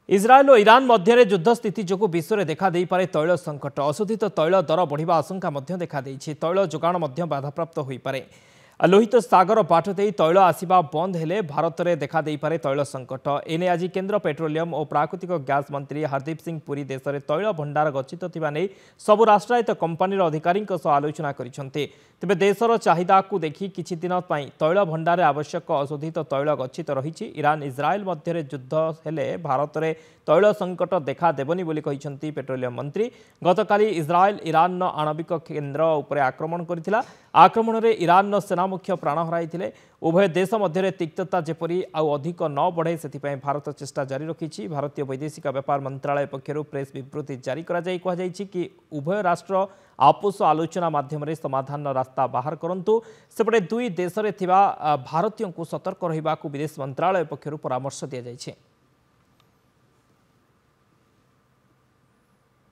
इस्राएल और ईरान मध्य युद्ध स्थिति जो विश्व में देखा पारे तैल संकट अशोधित तैल दर बढ़िया आशंका देखा तैल जोगाण बाधाप्राप्त हो पारे। लोहित सागर बाट दे तैल आसवा बंद हेले भारत में देखा पारे तैल संकट। एने आज केंद्र पेट्रोलियम और प्राकृतिक गैस मंत्री हरदीप सिंह पुरी देश में तैल भंडार गच्छित नहीं सबु राष्ट्रायत्त कंपानी अधिकारी आलोचना करते। तेज देशर चाहिदा को देखि किछि दिन तैल भंडार आवश्यक अशोधित तैल गच्छित रही। ईरान इस्राएल मध्य युद्ध हेले भारत में तैल संकट देखा देबनी बोली कहिसंती पेट्रोलियम मंत्री। गतकाली इस्राएल ईरान आणविक केन्द्र उपर आक्रमण करथिला। आक्रमण में ईरान सेना मुख्य प्राण हराइथिले। उभय देश मध्य तिक्तता जेपरी आउ अधिक न बढ़े से भारत चेष्टा जारी रखी। भारतीय वैदेशिक व्यापार मंत्रालय पक्षर प्रेस विवृत्ति जारी कहुई कि उभय राष्ट्र आपस आलोचना माध्यम समाधान रास्ता बाहर करंतु। सेपटे दुई देश में भारतीयों को सतर्क रहिबाकु विदेश मंत्रालय पक्षर परामर्श दिया जायछि।